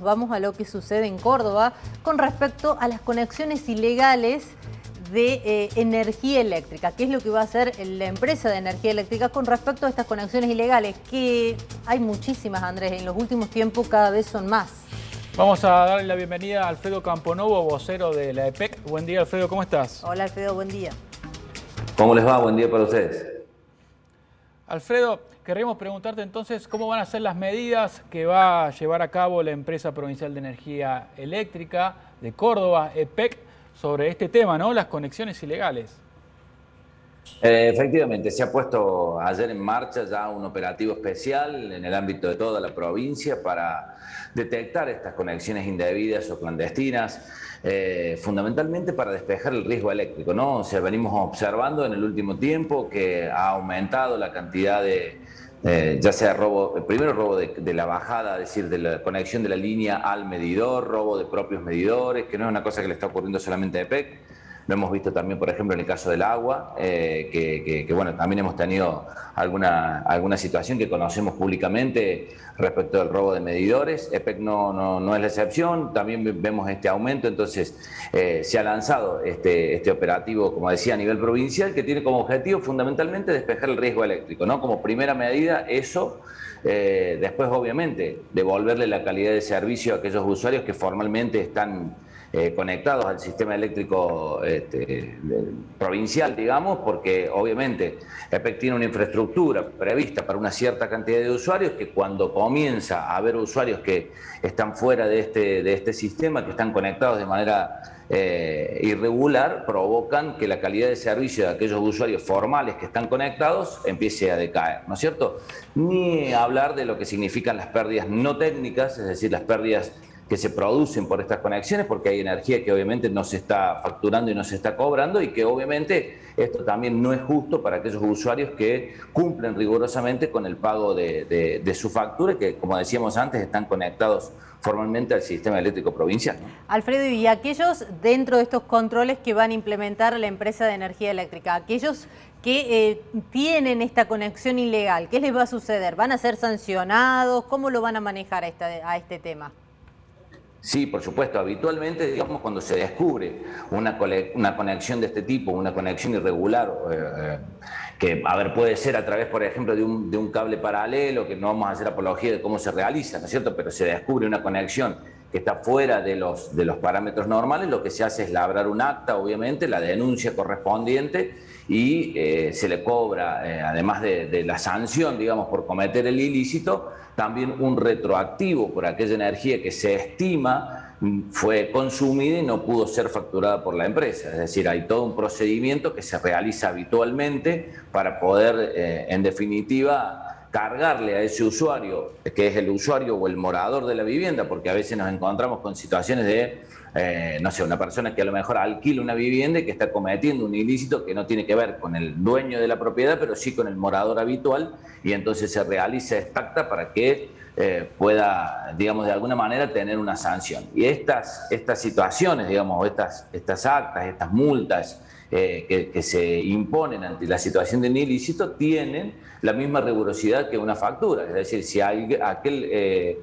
vamos a lo que sucede en Córdoba con respecto a las conexiones ilegales de energía eléctrica. ¿Qué es lo que va a hacer la empresa de energía eléctrica con respecto a estas conexiones ilegales? Que hay muchísimas, Andrés, en los últimos tiempos cada vez son más. Vamos a darle la bienvenida a Alfredo Camponovo, vocero de la EPEC. Buen día, Alfredo, ¿cómo estás? Hola, Alfredo, buen día. ¿Cómo les va? Buen día para ustedes. Alfredo, queremos preguntarte entonces cómo van a ser las medidas que va a llevar a cabo la empresa provincial de energía eléctrica de Córdoba, EPEC, sobre este tema, ¿no? Las conexiones ilegales. Efectivamente, se ha puesto ayer en marcha ya un operativo especial en el ámbito de toda la provincia para detectar estas conexiones indebidas o clandestinas, fundamentalmente para despejar el riesgo eléctrico, ¿no? O sea, venimos observando en el último tiempo que ha aumentado la cantidad de, ya sea robo, primero robo de la bajada, es decir, de la conexión de la línea al medidor, robo de propios medidores, que no es una cosa que le está ocurriendo solamente a EPEC. Lo hemos visto también, por ejemplo, en el caso del agua, bueno, también hemos tenido alguna situación que conocemos públicamente respecto al robo de medidores. EPEC no es la excepción, también vemos este aumento, entonces se ha lanzado este operativo, como decía, a nivel provincial, que tiene como objetivo fundamentalmente despejar el riesgo eléctrico, ¿no? Como primera medida eso, después obviamente devolverle la calidad de servicio a aquellos usuarios que formalmente están conectados al sistema eléctrico provincial, digamos, porque obviamente EPEC tiene una infraestructura prevista para una cierta cantidad de usuarios que cuando comienza a haber usuarios que están fuera de este sistema, que están conectados de manera irregular, provocan que la calidad de servicio de aquellos usuarios formales que están conectados empiece a decaer, ¿no es cierto? Ni hablar de lo que significan las pérdidas no técnicas, es decir, las pérdidas que se producen por estas conexiones, porque hay energía que obviamente no se está facturando y no se está cobrando, y que obviamente esto también no es justo para aquellos usuarios que cumplen rigurosamente con el pago de su factura y que, como decíamos antes, están conectados formalmente al sistema eléctrico provincial. Alfredo, y aquellos dentro de estos controles que van a implementar la empresa de energía eléctrica, aquellos que tienen esta conexión ilegal, ¿qué les va a suceder? ¿Van a ser sancionados? ¿Cómo lo van a manejar a este tema? Sí, por supuesto. Habitualmente, digamos, cuando se descubre una conexión de este tipo, una conexión irregular, que, a ver, puede ser a través, por ejemplo, de un cable paralelo, que no vamos a hacer apología de cómo se realiza, ¿no es cierto? Pero se descubre una conexión que está fuera de los parámetros normales, lo que se hace es labrar un acta, obviamente, la denuncia correspondiente, y se le cobra, además de la sanción, digamos, por cometer el ilícito, también un retroactivo por aquella energía que se estima fue consumida y no pudo ser facturada por la empresa. Es decir, hay todo un procedimiento que se realiza habitualmente para poder, en definitiva, cargarle a ese usuario, que es el usuario o el morador de la vivienda, porque a veces nos encontramos con situaciones de, no sé, una persona que a lo mejor alquila una vivienda y que está cometiendo un ilícito que no tiene que ver con el dueño de la propiedad, pero sí con el morador habitual, y entonces se realiza esta acta para que pueda, digamos, de alguna manera tener una sanción. Y estas situaciones, digamos, estas actas, estas multas que se imponen ante la situación de un ilícito tienen la misma rigurosidad que una factura. Es decir, si aquel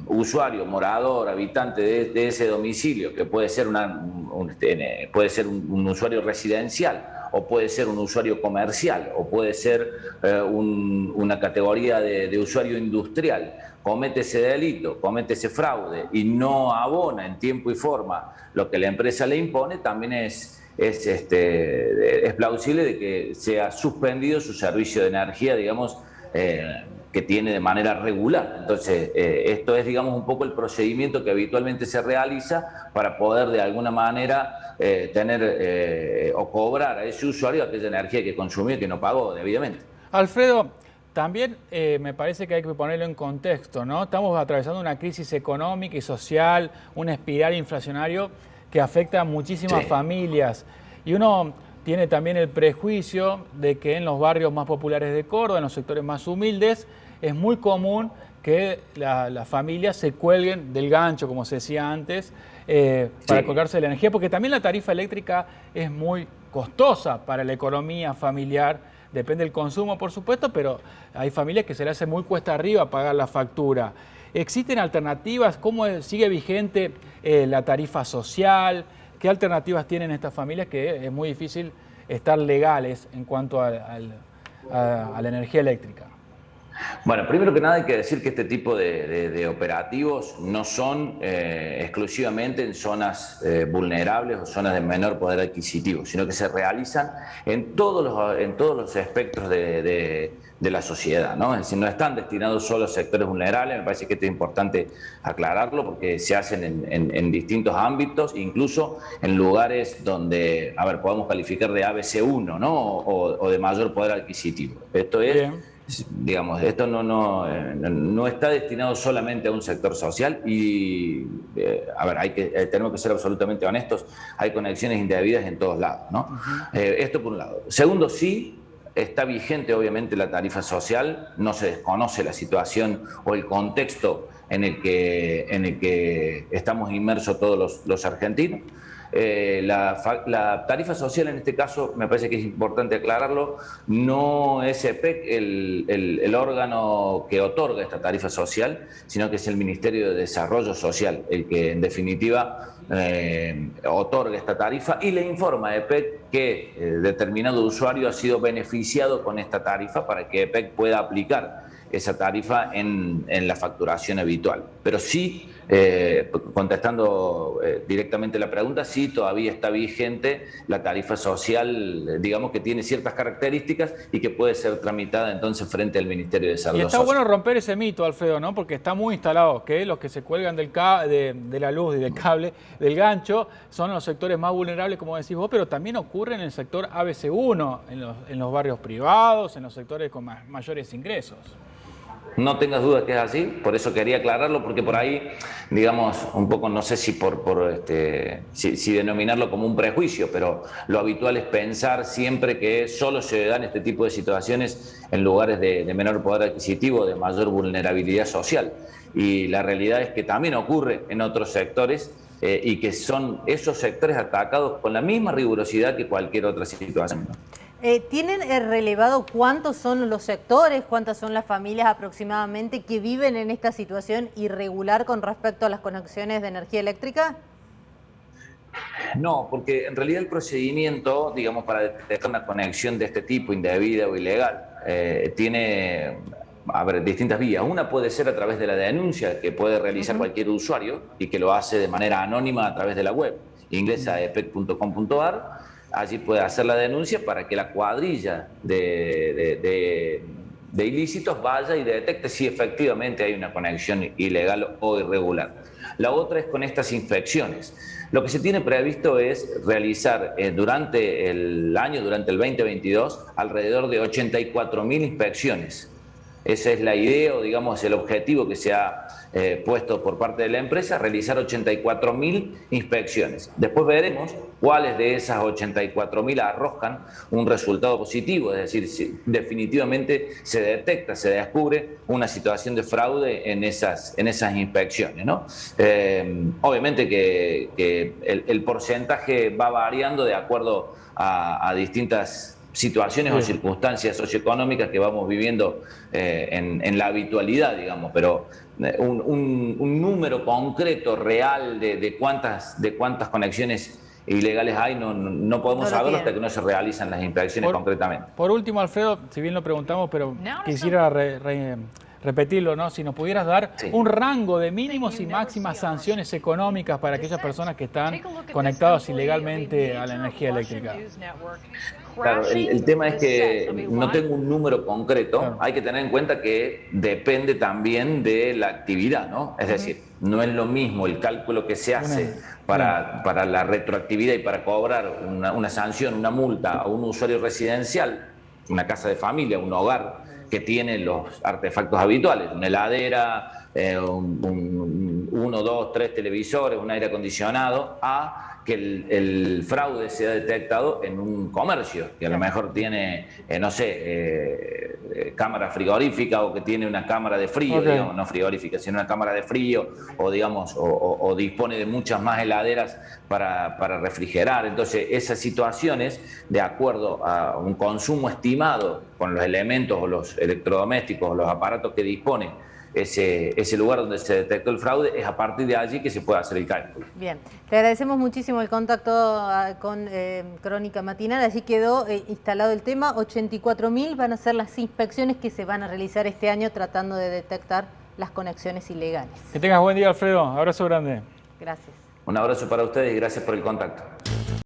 usuario, morador, habitante de ese domicilio, que puede ser un usuario residencial, o puede ser un usuario comercial, o puede ser una categoría de usuario industrial, comete ese delito, comete ese fraude y no abona en tiempo y forma lo que la empresa le impone, también es plausible de que sea suspendido su servicio de energía, digamos, que tiene de manera regular. Entonces, esto es, digamos, un poco el procedimiento que habitualmente se realiza para poder de alguna manera tener o cobrar a ese usuario aquella energía que consumió y que no pagó debidamente. Alfredo, también me parece que hay que ponerlo en contexto, ¿no? Estamos atravesando una crisis económica y social, una espiral inflacionaria que afecta a muchísimas familias. Y uno tiene también el prejuicio de que en los barrios más populares de Córdoba, en los sectores más humildes, es muy común que las familias se cuelguen del gancho, como se decía antes, para colgarse de la energía, porque también la tarifa eléctrica es muy costosa para la economía familiar. Depende del consumo, por supuesto, pero hay familias que se le hace muy cuesta arriba pagar la factura. ¿Existen alternativas? ¿Cómo sigue vigente la tarifa social? ¿Qué alternativas tienen estas familias que es muy difícil estar legales en cuanto a la energía eléctrica? Bueno, primero que nada hay que decir que este tipo de operativos no son exclusivamente en zonas vulnerables o zonas de menor poder adquisitivo, sino que se realizan en todos los espectros de la sociedad, ¿no? Es decir, no están destinados solo a sectores vulnerables. Me parece que esto es importante aclararlo porque se hacen en distintos ámbitos, incluso en lugares donde, a ver, podemos calificar de ABC1, ¿no? O de mayor poder adquisitivo. Esto es... Bien. Digamos, esto no está destinado solamente a un sector social y, a ver, tenemos que ser absolutamente honestos, hay conexiones indebidas en todos lados, ¿no? Esto por un lado. Segundo, sí, está vigente obviamente la tarifa social, no se desconoce la situación o el contexto en el que estamos inmersos todos los argentinos. La tarifa social en este caso, me parece que es importante aclararlo, no es EPEC el órgano que otorga esta tarifa social, sino que es el Ministerio de Desarrollo Social el que en definitiva otorga esta tarifa y le informa a EPEC que determinado usuario ha sido beneficiado con esta tarifa para que EPEC pueda aplicar esa tarifa en la facturación habitual. Pero sí, contestando directamente la pregunta, sí todavía está vigente la tarifa social, digamos que tiene ciertas características y que puede ser tramitada entonces frente al Ministerio de Desarrollo Y está Social. bueno romper ese mito, Alfredo, ¿no? Porque está muy instalado que los que se cuelgan de la luz y del cable, del gancho, son los sectores más vulnerables, como decís vos, pero también ocurre en el sector ABC1, en los barrios privados, en los sectores con mayores ingresos. No tengas dudas que es así, por eso quería aclararlo, porque por ahí, digamos, un poco, no sé si si denominarlo como un prejuicio, pero lo habitual es pensar siempre que solo se dan este tipo de situaciones en lugares de menor poder adquisitivo, de mayor vulnerabilidad social. Y la realidad es que también ocurre en otros sectores y que son esos sectores atacados con la misma rigurosidad que cualquier otra situación. ¿Tienen relevado cuántos son los sectores, cuántas son las familias aproximadamente que viven en esta situación irregular con respecto a las conexiones de energía eléctrica? No, porque en realidad el procedimiento, digamos, para detectar una conexión de este tipo, indebida o ilegal, tiene, a ver, distintas vías. Una puede ser a través de la denuncia que puede realizar cualquier usuario y que lo hace de manera anónima a través de la web. Ingresa a epec.com.ar. Allí puede hacer la denuncia para que la cuadrilla de ilícitos vaya y detecte si efectivamente hay una conexión ilegal o irregular. La otra es con estas inspecciones. Lo que se tiene previsto es realizar durante el 2022, alrededor de 84.000 inspecciones. Esa es la idea o, digamos, el objetivo que se ha puesto por parte de la empresa, realizar 84.000 inspecciones. Después veremos cuáles de esas 84.000 arrojan un resultado positivo, es decir, si definitivamente se detecta, se descubre una situación de fraude en esas inspecciones, ¿no? Obviamente que el porcentaje va variando de acuerdo a distintas situaciones o circunstancias socioeconómicas que vamos viviendo en la habitualidad, digamos, pero un número concreto, real de cuántas conexiones ilegales hay, no podemos saberlo hasta que no se realizan las inspecciones concretamente. Por último, Alfredo, si bien lo preguntamos, pero quisiera repetirlo, ¿no? Si nos pudieras dar un rango de mínimos y máximas sanciones económicas para aquellas personas que están conectadas ilegalmente a la energía eléctrica. Claro, el tema es que no tengo un número concreto, claro. Hay que tener en cuenta que depende también de la actividad, ¿no? Es decir, no es lo mismo el cálculo que se hace para la retroactividad y para cobrar una sanción, una multa a un usuario residencial, una casa de familia, un hogar que tiene los artefactos habituales, una heladera, 1, 2, 3 televisores, un aire acondicionado, a que el fraude se ha detectado en un comercio, que a lo mejor tiene, no sé, cámara frigorífica o que tiene una cámara de frío, digamos, no frigorífica, sino una cámara de frío o, digamos, o dispone de muchas más heladeras para refrigerar. Entonces, esas situaciones, de acuerdo a un consumo estimado con los elementos o los electrodomésticos o los aparatos que dispone ese lugar donde se detectó el fraude, es a partir de allí que se puede hacer el cálculo. Bien, te agradecemos muchísimo el contacto con Crónica Matinal. Allí quedó instalado el tema. 84.000 van a ser las inspecciones que se van a realizar este año tratando de detectar las conexiones ilegales. Que tengas buen día, Alfredo. Abrazo grande. Gracias. Un abrazo para ustedes y gracias por el contacto.